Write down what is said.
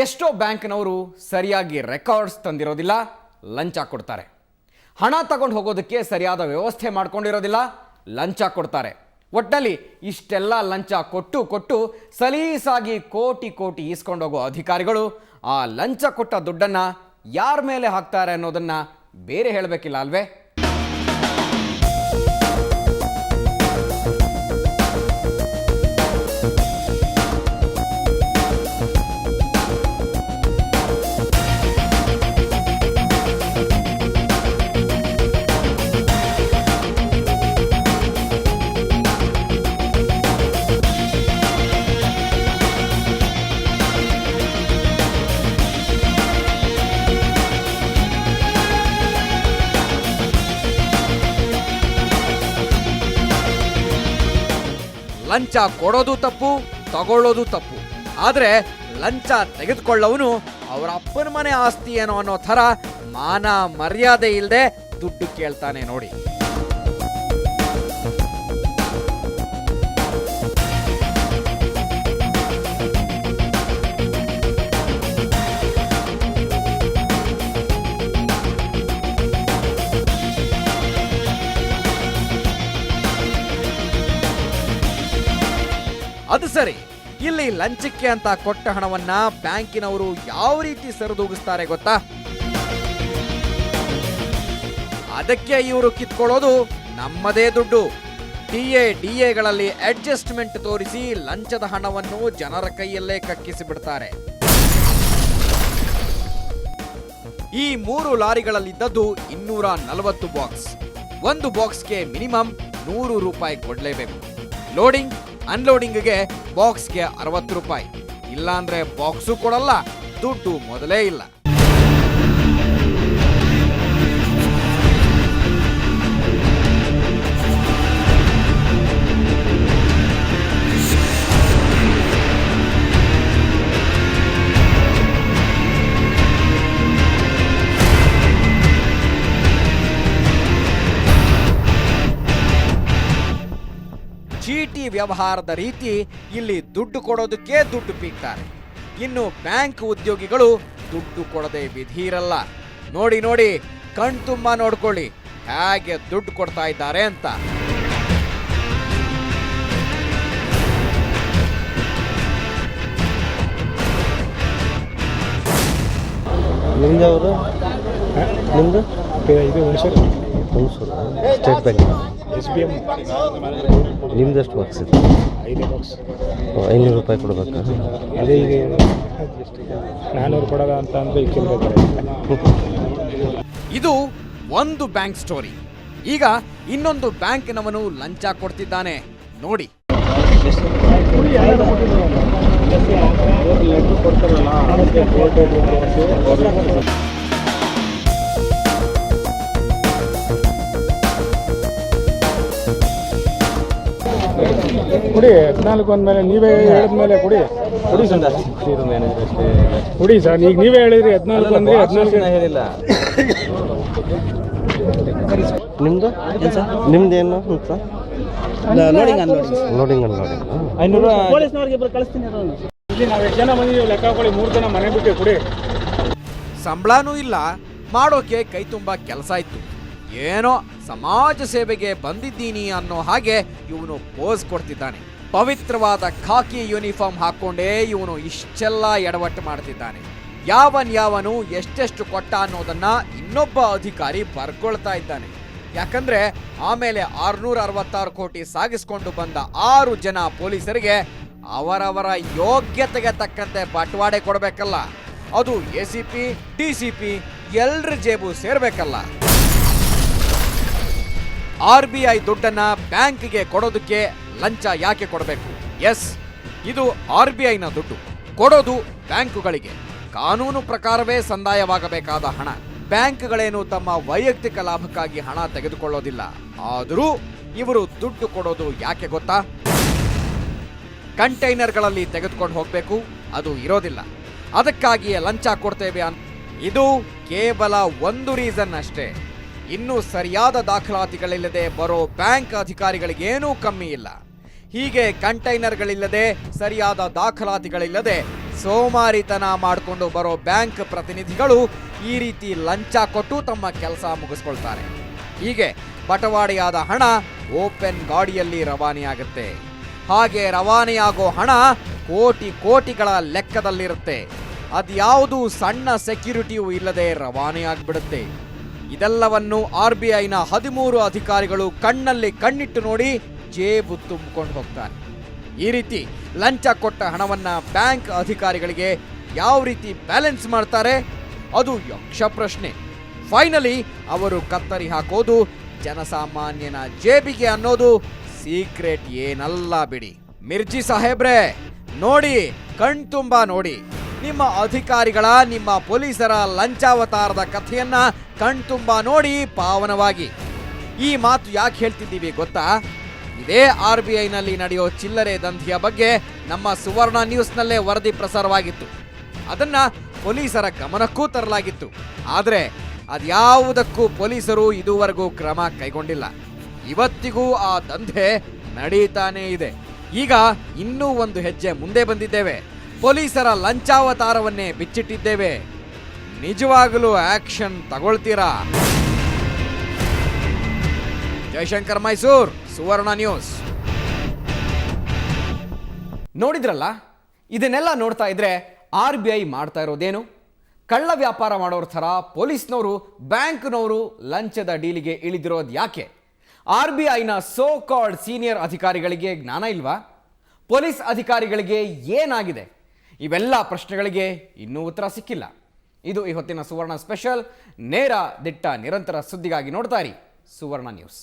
ಎಷ್ಟೋ ಬ್ಯಾಂಕ್ನವರು ಸರಿಯಾಗಿ ರೆಕಾರ್ಡ್ಸ್ ತಂದಿರೋದಿಲ್ಲ, ಲಂಚ ಕೊಡ್ತಾರೆ. ಹಣ ತಗೊಂಡು ಹೋಗೋದಕ್ಕೆ ಸರಿಯಾದ ವ್ಯವಸ್ಥೆ ಮಾಡ್ಕೊಂಡಿರೋದಿಲ್ಲ, ಲಂಚ ಕೊಡ್ತಾರೆ. ಒಟ್ಟಿನಲ್ಲಿ ಇಷ್ಟೆಲ್ಲ ಲಂಚ ಕೊಟ್ಟು ಸಲೀಸಾಗಿ ಕೋಟಿ ಕೋಟಿ ಈಸ್ಕೊಂಡೋಗೋ ಅಧಿಕಾರಿಗಳು ಆ ಲಂಚ ಕೊಟ್ಟ ದುಡ್ಡನ್ನು ಯಾರ ಮೇಲೆ ಹಾಕ್ತಾರೆ ಅನ್ನೋದನ್ನು ಬೇರೆ ಹೇಳಬೇಕಿಲ್ಲ ಅಲ್ವೇ? ಲಂಚ ಕೊಡೋದು ತಪ್ಪು, ತಗೊಳ್ಳೋದು ತಪ್ಪು. ಆದರೆ ಲಂಚ ತೆಗೆದುಕೊಳ್ಳೋವನು ಅವರ ಅಪ್ಪನ ಮನೆ ಆಸ್ತಿ ಏನೋ ಅನ್ನೋ ಥರ ಮಾನ ಮರ್ಯಾದೆ ಇಲ್ಲದೆ ದುಡ್ಡು ಕೇಳ್ತಾನೆ ನೋಡಿ. ಅದು ಸರಿ, ಇಲ್ಲಿ ಲಂಚಕ್ಕೆ ಅಂತ ಕೊಟ್ಟ ಹಣವನ್ನ ಬ್ಯಾಂಕಿನವರು ಯಾವ ರೀತಿ ಸರಿದೂಗಿಸ್ತಾರೆ ಗೊತ್ತಾ? ಅದಕ್ಕೆ ಇವರು ಕಿತ್ಕೊಳ್ಳೋದು ನಮ್ಮದೇ ದುಡ್ಡು. ಡಿಎಗಳಲ್ಲಿ ಅಡ್ಜಸ್ಟ್ಮೆಂಟ್ ತೋರಿಸಿ ಲಂಚದ ಹಣವನ್ನು ಜನರ ಕೈಯಲ್ಲೇ ಕಕ್ಕಿಸಿ ಬಿಡ್ತಾರೆ. ಈ 3 ಲಾರಿಗಳಲ್ಲಿದ್ದದ್ದು 240 ಬಾಕ್ಸ್. ಒಂದು ಬಾಕ್ಸ್ಗೆ ಮಿನಿಮಮ್ 100 ರೂಪಾಯಿ ಕೊಡಲೇಬೇಕು. ಲೋಡಿಂಗ್ ಅನ್ಲೋಡಿಂಗ್ಗೆ ಬಾಕ್ಸ್ಗೆ 60 ರೂಪಾಯಿ. ಇಲ್ಲಾಂದ್ರೆ ಬಾಕ್ಸು ಕೊಡಲ್ಲ, ದುಡ್ಡು ಮೊದಲೇ ಇಲ್ಲ. ಚೀಟಿ ವ್ಯವಹಾರದ ರೀತಿ ಇಲ್ಲಿ ದುಡ್ಡು ಕೊಡೋದಕ್ಕೆ ದುಡ್ಡು ಪೀಕ್ತಾರೆ. ಇನ್ನು ಬ್ಯಾಂಕ್ ಉದ್ಯೋಗಿಗಳು ದುಡ್ಡು ಕೊಡದೆ ವಿಧಿ ಇರಲ್ಲ. ನೋಡಿ ಕಣ್ತುಂಬ ನೋಡ್ಕೊಳ್ಳಿ ಹೇಗೆ ದುಡ್ಡು ಕೊಡ್ತಾ ಇದ್ದಾರೆ ಅಂತ. ನಿಮ್ದವರು ನಿಮ್ದು ಇದು ಹುಣಸೂರು ಸ್ಟೇಟ್ ಬ್ಯಾಂಕ್ SBM. ನಿಮ್ದಷ್ಟು ಬಾಕ್ಸ್ ಇದೆ? 5 ಬಾಕ್ಸ್. 500 ರೂಪಾಯಿ ಕೊಡ್ಬೇಕಾ? ಅದೇ ಈಗ 400 ಕೊಡೋದ ಅಂತ ಅಂದ್ರೆ ಇದು ಒಂದು ಬ್ಯಾಂಕ್ ಸ್ಟೋರಿ. ಈಗ ಇನ್ನೊಂದು ಬ್ಯಾಂಕ್ನವನು ಲಂಚ ಕೊಡ್ತಿದ್ದಾನೆ ನೋಡಿ. ಕುಡಿ 14 ಅಂದಮೇಲೆ ನೀವೇ ಹೇಳಿದ್ಮೇಲೆ ಕುಡಿ ಸರ್. ಕುಡಿ ಸರ್, ಈಗ ನೀವೇ ಹೇಳಿದ್ರಿ 14 ಅಂದ್ರೆ 14 ಹೇಳಿಲ್ಲ. ನಿಮ್ದೇನು ಸರ್? ಲೋಡಿಂಗ್ ಅನ್ಲೋಡಿಂಗ್ 500 ಪೊಲೀಸ್ನವ್ರಿಗೆ ಕಳಿಸ್ತೀನಿ. ಇಲ್ಲಿ ನಾವು ಎಷ್ಟು ಜನ ಬಂದಿದ್ದೀವಿ ಲೆಕ್ಕ ಹಾಕೊಳ್ಳಿ, 3 ಜನ ಮನೆ ಬಿಟ್ಟು ಕುಡಿ. ಸಂಬಳನೂ ಇಲ್ಲ, ಮಾಡೋಕೆ ಕೈ ತುಂಬ ಕೆಲಸ ಇತ್ತು. ಏನೋ ಸಮಾಜ ಸೇವೆಗೆ ಬಂದಿದ್ದೀನಿ ಅನ್ನೋ ಹಾಗೆ ಇವನು ಪೋಸ್ ಕೊಡ್ತಿದ್ದಾನೆ. ಪವಿತ್ರವಾದ ಖಾಕಿ ಯೂನಿಫಾರ್ಮ್ ಹಾಕೊಂಡೇ ಇವನು ಇಷ್ಟೆಲ್ಲ ಎಡವಟ್ಟು ಮಾಡ್ತಿದ್ದಾನೆ. ಯಾವನು ಎಷ್ಟೆಷ್ಟು ಕೊಟ್ಟ ಅನ್ನೋದನ್ನ ಇನ್ನೊಬ್ಬ ಅಧಿಕಾರಿ ಬರ್ಕೊಳ್ತಾ ಇದ್ದಾನೆ. ಯಾಕಂದ್ರೆ ಆಮೇಲೆ 666 ಕೋಟಿ ಸಾಗಿಸ್ಕೊಂಡು ಬಂದ 6 ಜನ ಪೊಲೀಸರಿಗೆ ಅವರವರ ಯೋಗ್ಯತೆಗೆ ತಕ್ಕಂತೆ ಬಟವಾಡೆ ಕೊಡಬೇಕಲ್ಲ. ಅದು ACP DCP ಎಲ್ರ ಜೇಬು ಸೇರ್ಬೇಕಲ್ಲ. RBI ದುಡ್ಡನ್ನ ಬ್ಯಾಂಕ್ಗೆ ಕೊಡೋದಕ್ಕೆ ಲಂಚ ಯಾಕೆ ಕೊಡಬೇಕು? ಎಸ್, ಇದು RBIನ ದುಡ್ಡು. ಕೊಡೋದು ಬ್ಯಾಂಕುಗಳಿಗೆ. ಕಾನೂನು ಪ್ರಕಾರವೇ ಸಂದಾಯವಾಗಬೇಕಾದ ಹಣ. ಬ್ಯಾಂಕ್ಗಳೇನು ತಮ್ಮ ವೈಯಕ್ತಿಕ ಲಾಭಕ್ಕಾಗಿ ಹಣ ತೆಗೆದುಕೊಳ್ಳೋದಿಲ್ಲ. ಆದರೂ ಇವರು ದುಡ್ಡು ಕೊಡೋದು ಯಾಕೆ ಗೊತ್ತಾ? ಕಂಟೈನರ್ಗಳಲ್ಲಿ ತೆಗೆದುಕೊಂಡು ಹೋಗಬೇಕು, ಅದು ಇರೋದಿಲ್ಲ. ಅದಕ್ಕಾಗಿಯೇ ಲಂಚ ಕೊಡ್ತೇವೆ. ಇದು ಕೇವಲ ಒಂದು ರೀಸನ್ ಅಷ್ಟೇ. ಇನ್ನೂ ಸರಿಯಾದ ದಾಖಲಾತಿಗಳಿಲ್ಲದೆ ಬರೋ ಬ್ಯಾಂಕ್ ಅಧಿಕಾರಿಗಳಿಗೇನೂ ಕಮ್ಮಿ ಇಲ್ಲ. ಹೀಗೆ ಕಂಟೈನರ್ಗಳಿಲ್ಲದೆ, ಸರಿಯಾದ ದಾಖಲಾತಿಗಳಿಲ್ಲದೆ ಸೋಮಾರಿತನ ಮಾಡಿಕೊಂಡು ಬರೋ ಬ್ಯಾಂಕ್ ಪ್ರತಿನಿಧಿಗಳು ಈ ರೀತಿ ಲಂಚ ಕೊಟ್ಟು ತಮ್ಮ ಕೆಲಸ ಮುಗಿಸ್ಕೊಳ್ತಾರೆ. ಹೀಗೆ ಬಟವಾಡೆಯಾದ ಹಣ ಓಪನ್ ಗಾಡಿಯಲ್ಲಿ ರವಾನೆಯಾಗುತ್ತೆ. ಹಾಗೆ ರವಾನೆಯಾಗೋ ಹಣ ಕೋಟಿಗಳ ಲೆಕ್ಕದಲ್ಲಿರುತ್ತೆ. ಅದ್ಯಾವುದೂ ಸಣ್ಣ ಸೆಕ್ಯೂರಿಟಿಯೂ ಇಲ್ಲದೆ ರವಾನೆಯಾಗ್ಬಿಡುತ್ತೆ. ಇದೆಲ್ಲವನ್ನು RBIನ 13 ಅಧಿಕಾರಿಗಳು ಕಣ್ಣಲ್ಲಿ ಕಣ್ಣಿಟ್ಟು ನೋಡಿ ಜೇಬು ತುಂಬಿಕೊಂಡು ಹೋಗ್ತಾರೆ. ಈ ರೀತಿ ಲಂಚ ಕೊಟ್ಟ ಹಣವನ್ನ ಬ್ಯಾಂಕ್ ಅಧಿಕಾರಿಗಳಿಗೆ ಯಾವ ರೀತಿ ಬ್ಯಾಲೆನ್ಸ್ ಮಾಡ್ತಾರೆ, ಅದು ಯಕ್ಷ ಪ್ರಶ್ನೆ. ಫೈನಲಿ ಅವರು ಕತ್ತರಿ ಹಾಕೋದು ಜನಸಾಮಾನ್ಯನ ಜೇಬಿಗೆ ಅನ್ನೋದು ಸೀಕ್ರೆಟ್ ಏನಲ್ಲ ಬಿಡಿ. ಮಿರ್ಜಿ ಸಾಹೇಬ್ರೆ, ನೋಡಿ, ಕಣ್ತುಂಬಾ ನೋಡಿ. ನಿಮ್ಮ ಅಧಿಕಾರಿಗಳ, ನಿಮ್ಮ ಪೊಲೀಸರ ಲಂಚಾವತಾರದ ಕಥೆಯನ್ನ ಕಣ್ತುಂಬಾ ನೋಡಿ ಪಾವನವಾಗಿ. ಈ ಮಾತು ಯಾಕೆ ಹೇಳ್ತಿದ್ದೀವಿ ಗೊತ್ತಾ? ಇದೇ RBIನಲ್ಲಿ ನಡೆಯೋ ಚಿಲ್ಲರೆ ದಂಧೆಯ ಬಗ್ಗೆ ನಮ್ಮ ಸುವರ್ಣ ನ್ಯೂಸ್ನಲ್ಲೇ ವರದಿ ಪ್ರಸಾರವಾಗಿತ್ತು. ಅದನ್ನ ಪೊಲೀಸರ ಗಮನಕ್ಕೂ ತರಲಾಗಿತ್ತು. ಆದರೆ ಅದ್ಯಾವುದಕ್ಕೂ ಪೊಲೀಸರು ಇದುವರೆಗೂ ಕ್ರಮ ಕೈಗೊಂಡಿಲ್ಲ. ಇವತ್ತಿಗೂ ಆ ದಂಧೆ ನಡೀತಾನೇ ಇದೆ. ಈಗ ಇನ್ನೂ ಒಂದು ಹೆಜ್ಜೆ ಮುಂದೆ ಬಂದಿದ್ದೇವೆ. ಪೊಲೀಸರ ಲಂಚಾವತಾರವನ್ನೇ ಬಿಚ್ಚಿಟ್ಟಿದ್ದೇವೆ. ನಿಜವಾಗಲೂ ಆಕ್ಷನ್ ತಗೊಳ್ತೀರಾ? ಜಯಶಂಕರ್, ಮೈಸೂರ್, ಸುವರ್ಣ ನ್ಯೂಸ್. ನೋಡಿದ್ರಲ್ಲ, ಇದನ್ನೆಲ್ಲ ನೋಡ್ತಾ ಇದ್ರೆ RBI ಮಾಡ್ತಾ ಇರೋದೇನು? ಕಳ್ಳ ವ್ಯಾಪಾರ ಮಾಡೋರ ಥರ ಪೊಲೀಸ್ನವರು, ಬ್ಯಾಂಕ್ನವರು ಲಂಚದ ಡೀಲಿಗೆ ಇಳಿದಿರೋದು ಯಾಕೆ? RBIನ ಸೋ ಕಾಲ್ಡ್ ಸೀನಿಯರ್ ಅಧಿಕಾರಿಗಳಿಗೆ ಜ್ಞಾನ ಇಲ್ವಾ? ಪೊಲೀಸ್ ಅಧಿಕಾರಿಗಳಿಗೆ ಏನಾಗಿದೆ? ಇವೆಲ್ಲ ಪ್ರಶ್ನೆಗಳಿಗೆ ಇನ್ನೂ ಉತ್ತರ ಸಿಕ್ಕಿಲ್ಲ. ಇದು ಈ ಹೊತ್ತಿನ ಸುವರ್ಣ ಸ್ಪೆಷಲ್. ನೇರ, ದಿಟ್ಟ, ನಿರಂತರ ಸುದ್ದಿಗಾಗಿ ನೋಡ್ತಾ ಇರಿ ಸುವರ್ಣ ನ್ಯೂಸ್.